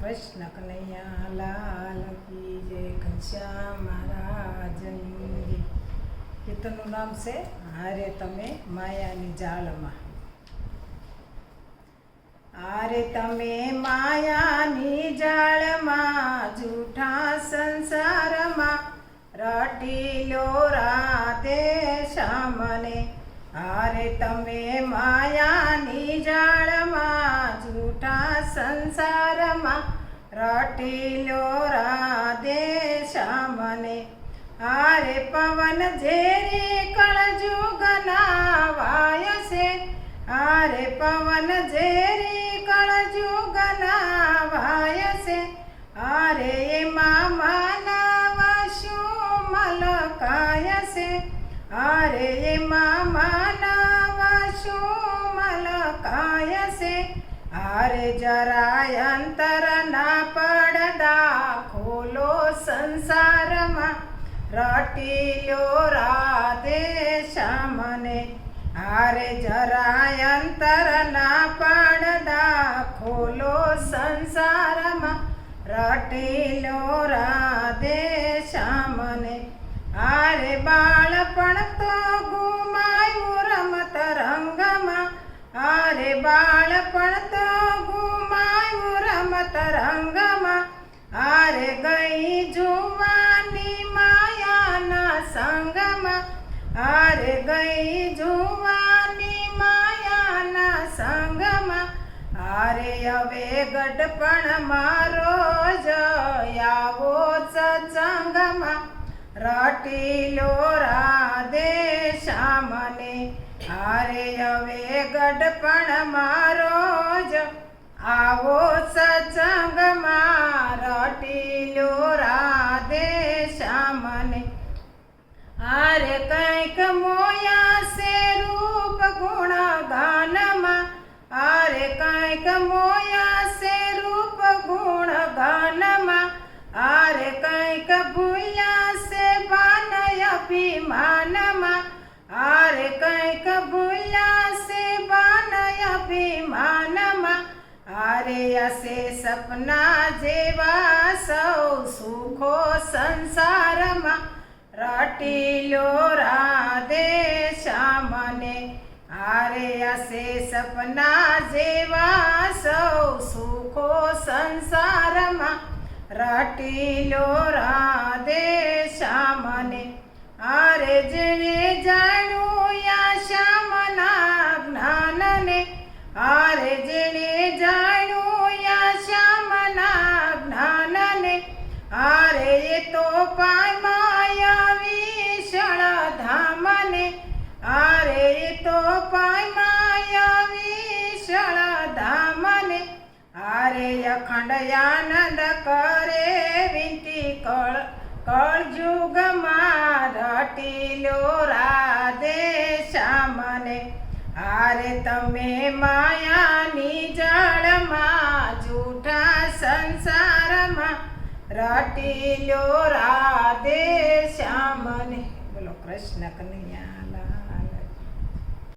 કૃષ્ણ કનૈયા લાલ કી જય, ઘનશ્યામ મહારાજની જય. કીર્તનનું નામ છે હારે તમે માયાની જાળમાં. હારે તમે માયાની જાળમાં, જૂઠા સંસારમાં રટીલો રાધે શ્યામને. હારે તમે માયાની જાળમાં, જૂઠા સંસારમાં રટીલો રાધે શ્યામને. હારે પવન ઝેરી કળજુગના વાય છે, હારે પવન ઝેરી કળજુગના વાય છે. હારે એમાં માનવ શું મલકાય છે, હારે એમાં માનવ શું મલકાય છે. હારે જરાય અંતર ના પડદા ખોલો સંસારમાં, રટીલો રાધે શ્યામને. હારે જરાય અંતર ના પડદા ખોલો સંસારમાં, રટીલો રાધે શ્યામને. હારે બાળપણ તો ગુમાયું રમત રંગમાં, હારે બાળપણ તો ગુમાયું રમત રંગમાં. હારે ગઈ જુવાની માયાના સંગમાં, હારે ગઈ જુવાની માયાના સંગમાં. હારે હવે ગઢપણ મારો જ આવો સત્સંગમાં, રટીલો રાધે શ્યામને. હારે હવે ગઢપણ મારો જ આવો સત્સંગમાં, રટીલો રાધે શ્યામને. હારે કંઈક મોયા છે રૂપ ગુણ ગાનમાં, હારે કંઈક મોયા છે રૂપ ગુણ ગાનમાં. હારે કંઈક ભૂલ્યા છે બાનય અભિમાનમાં, હારે કંઈક ભૂલ્યા છે બાનય અભિમાનમાં. હારે હશે સપના જેવા સૌ સુખો સંસારમાં, રટીલો રાધે શ્યામને. હારે હશે સપના જેવા સૌ સુખો સંસારમાં, રટીલો રાધે શ્યામને. હારે જેણે જાણ્યું યા શ્યામના જ્ઞાનને, હારે જેણે જાણ્યું યા શ્યામના જ્ઞાનને. હારે એ તો પામ્યા વિશાળ ધામને, હારે એ તો પામ્યા વિશાળ ધામને. હારે અખંડ આનંદ કરે વિનતી કળજુગમાં, રટીલો રાધે શ્યામને. હારે તમે માયાની જાળમાં, જૂઠા સંસારમાં રટીલો રાધે શ્યામને. બોલો કૃષ્ણ કનૈયા.